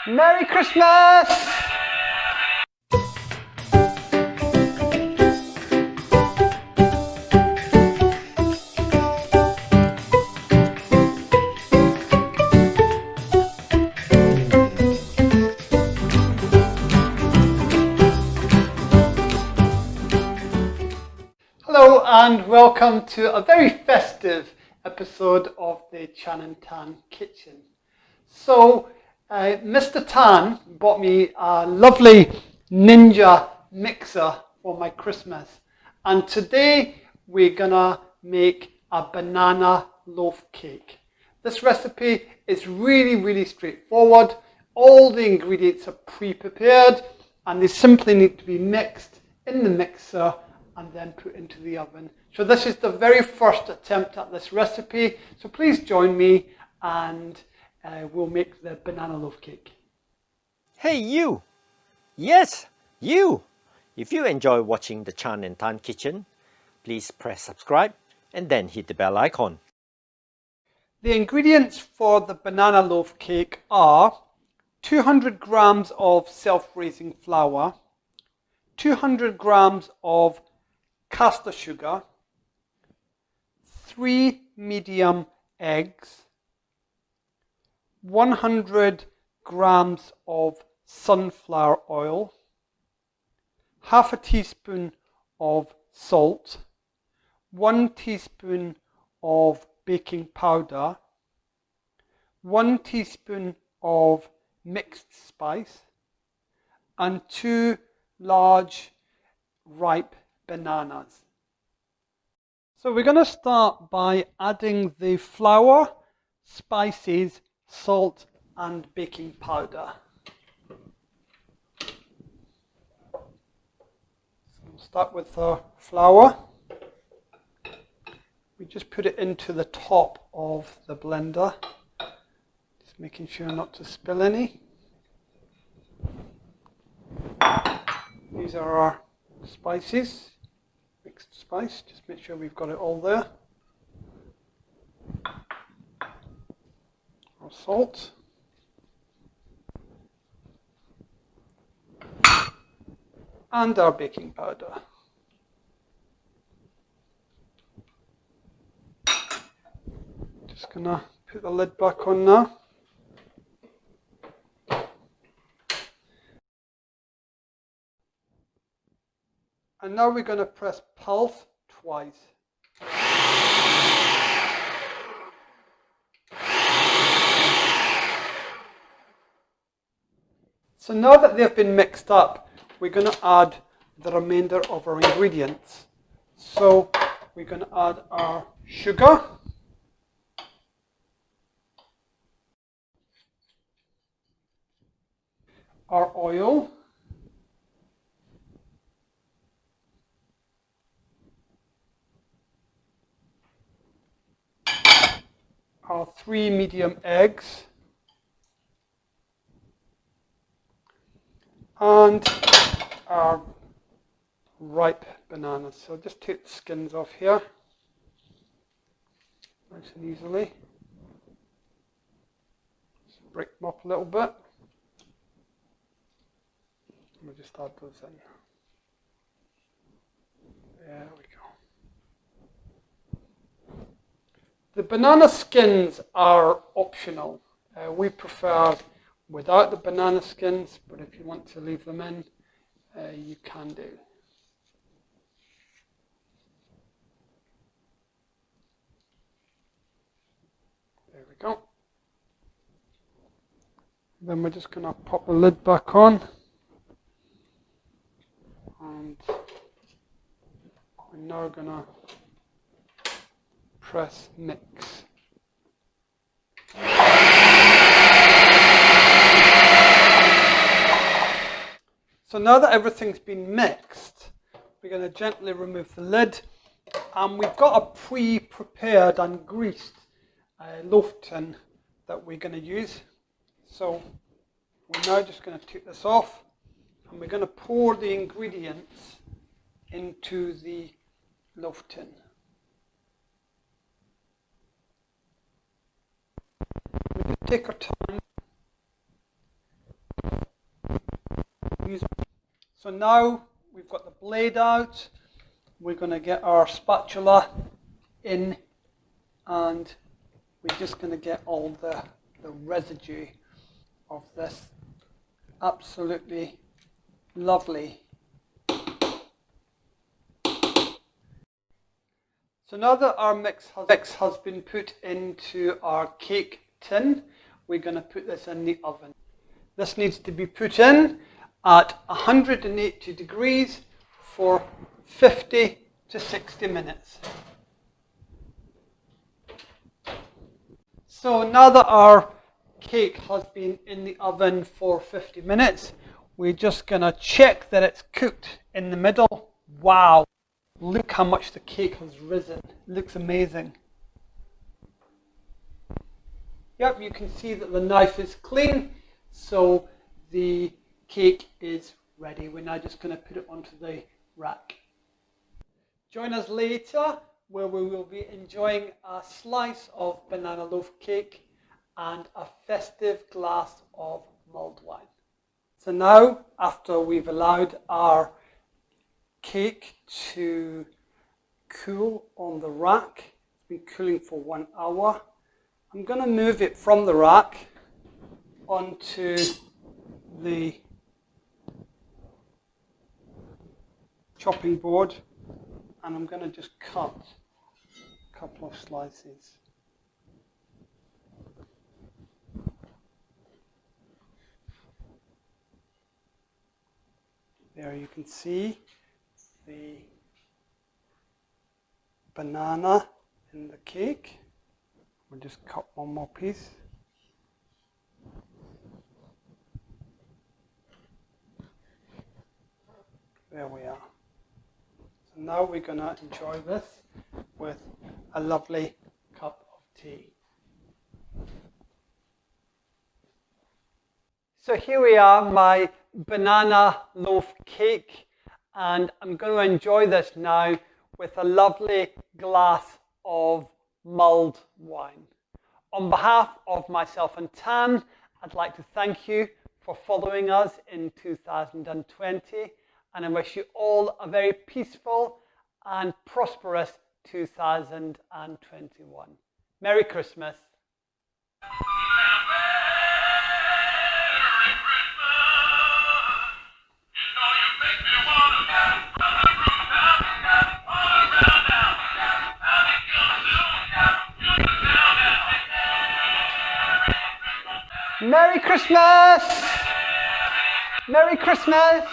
Merry Christmas! Hello and welcome to a very festive episode of the ChanandTan kitchen. So, Mr. Tan bought me a lovely Ninja mixer for my Christmas, and today we're gonna make a banana loaf cake. This recipe is really straightforward. All the ingredients are pre-prepared and they simply need to be mixed in the mixer and then put into the oven. So this is the very first attempt at this recipe, so please join me and we'll make the banana loaf cake. Hey you! Yes, you! If you enjoy watching the Chan and Tan kitchen, please press subscribe and then hit the bell icon. The ingredients for the banana loaf cake are 200 grams of self-raising flour, 200 grams of caster sugar, 3 medium eggs, 100 grams of sunflower oil, half a teaspoon of salt, 1 teaspoon of baking powder, 1 teaspoon of mixed spice, and 2 large ripe bananas. So we're going to start by adding the flour, spices, salt and baking powder. So we'll start with our flour. We just put it into the top of the blender, just making sure not to spill any. These are our spices, mixed spice, just make sure we've got it all there. Our salt. And our baking powder. Just gonna put the lid back on now. And now we're going to press pulse twice. So now that they've been mixed up, we're going to add the remainder of our ingredients. So we're going to add our sugar, our oil, our 3 medium eggs, and our ripe bananas. So just take the skins off here, nice and easily. Just break them up a little bit. We'll just add those in. There we go. The banana skins are optional. We prefer without the banana skins, but if you want to leave them in, you can do. There we go. Then we're just going to pop the lid back on. And we're now going to press mix. So now that everything's been mixed, we're going to gently remove the lid, and we've got a pre-prepared and greased loaf tin that we're going to use. So we're now just going to take this off, and we're going to pour the ingredients into the loaf tin. We can take our time So now we've got the blade out. We're going to get our spatula in, and we're just going to get all the residue of this absolutely lovely. So now that our mix has been put into our cake tin, we're going to put this in the oven. This needs to be put in at 180 degrees for 50 to 60 minutes. So now that our cake has been in the oven for 50 minutes, we're just going to check that it's cooked in the middle. Wow, look how much the cake has risen. It looks amazing. Yep, you can see that the knife is clean, so the cake is ready. We're now just going to put it onto the rack. Join us later where we will be enjoying a slice of banana loaf cake and a festive glass of mulled wine. So now, after we've allowed our cake to cool on the rack, it's been cooling for 1 hour, I'm going to move it from the rack onto the chopping board, and I'm going to just cut a couple of slices. There you can see the banana in the cake. We'll just cut one more piece. There we are. So now we're going to enjoy this with a lovely cup of tea. So here we are, my banana loaf cake, and I'm going to enjoy this now with a lovely glass of mulled wine. On behalf of myself and Tan, I'd like to thank you for following us in 2020, and I wish you all a very peaceful and prosperous 2021. Merry Christmas. Merry Christmas! Merry Christmas!